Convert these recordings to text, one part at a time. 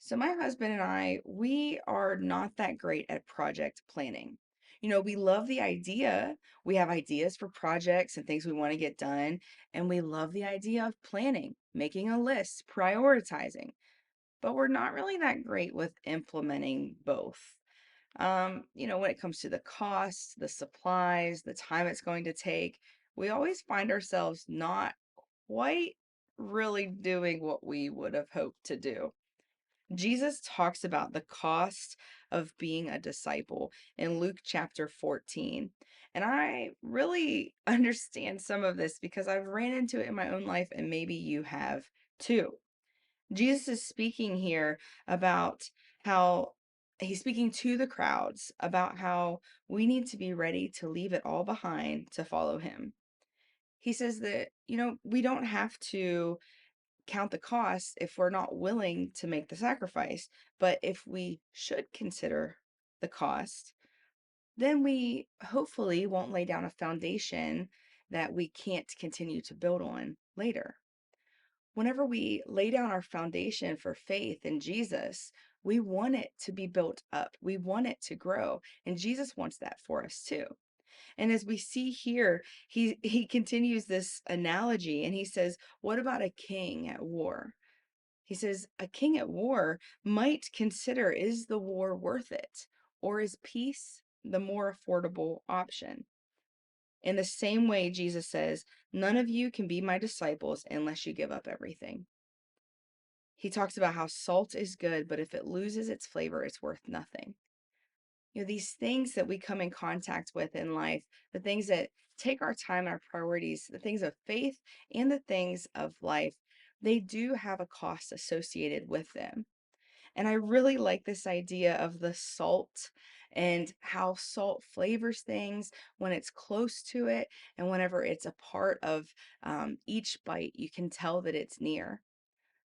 So my husband and I, we are not that great at project planning. We love the idea. We have ideas for projects and things we want to get done, and we love the idea of planning, making a list, prioritizing, but we're not really that great with implementing both. When it comes to the costs, the supplies, the time it's going to take, we always find ourselves not quite really doing what we would have hoped to do. Jesus talks about the cost of being a disciple in Luke chapter 14. And I really understand some of this because I've ran into it in my own life, and maybe you have too. Jesus is speaking here about how he's speaking to the crowds about how we need to be ready to leave it all behind to follow him. He says that, we don't have to count the costs if we're not willing to make the sacrifice. But if we should consider the cost, then we hopefully won't lay down a foundation that we can't continue to build on later. Whenever we lay down our foundation for faith in Jesus, we want it to be built up. We want it to grow. And Jesus wants that for us too. And as we see here, he continues this analogy and he says, "What about a king at war?" He says, "A king at war might consider, is the war worth it? Or is peace the more affordable option?" In the same way, Jesus says, "None of you can be my disciples unless you give up everything." He talks about how salt is good, but if it loses its flavor, it's worth nothing. These things that we come in contact with in life, the things that take our time and our priorities, the things of faith and the things of life, they do have a cost associated with them. And I really like this idea of the salt and how salt flavors things when it's close to it. And whenever it's a part of each bite, you can tell that it's near.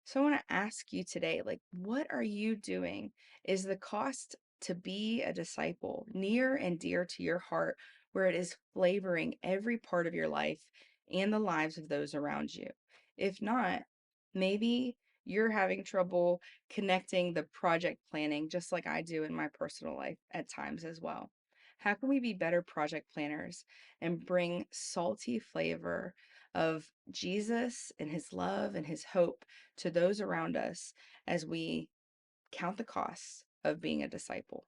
So I want to ask you today, like, what are you doing? Is the cost to be a disciple near and dear to your heart, where it is flavoring every part of your life and the lives of those around you? If not, maybe you're having trouble connecting the project planning, just like I do in my personal life at times as well. How can we be better project planners and bring salty flavor of Jesus and his love and his hope to those around us as we count the costs of being a disciple?